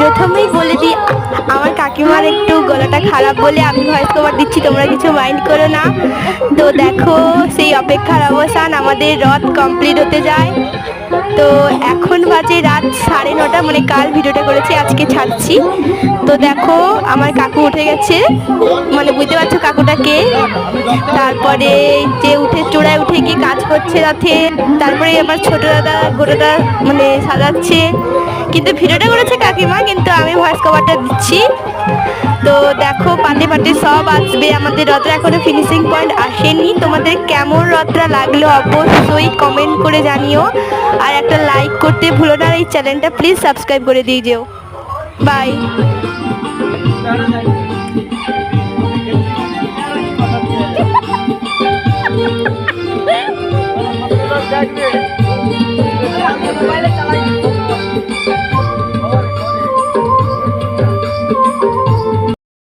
প্রথমেই বলে দিই, আমার কাকিমার একটু গলাটা খারাপ বলে আমি ভয়েস কভার দিচ্ছি, তোমরা কিছু মাইন্ড করো না। তো দেখো সেই অপেক্ষার অবসান, আমাদের রথ কমপ্লিট হতে যায়। তো এখন বাজে রাত 9:30, মানে কাল ভিডিওটা করেছি আজকে ছাড়ছি। তো দেখো আমার কাকু উঠে গেছে, মানে বুঝতে পারছো কাকুটাকে। তারপরে যে উঠে চূড়ায় উঠে গিয়ে কাজ করছে রথে। তারপরে আমার ছোট দাদা গোটাটা মানে সাজাচ্ছে, কিন্তু ভিডিওটা করেছে কাকিমা, কিন্তু আমি ভয়েস কভারটা দিচ্ছি। তো দেখো পাটে পাটে সব আসবে, আমাদের রথটা এখনো ফিনিশিং পয়েন্ট আসেনি। তোমাদের কেমন রথটা লাগলো অবশ্যই কমেন্ট করে জানিও, আর একটা লাইক করতে ভুলো না, এই চ্যানেলটা প্লিজ সাবস্ক্রাইব করে দিয়ে যেও। বাই। দেখবে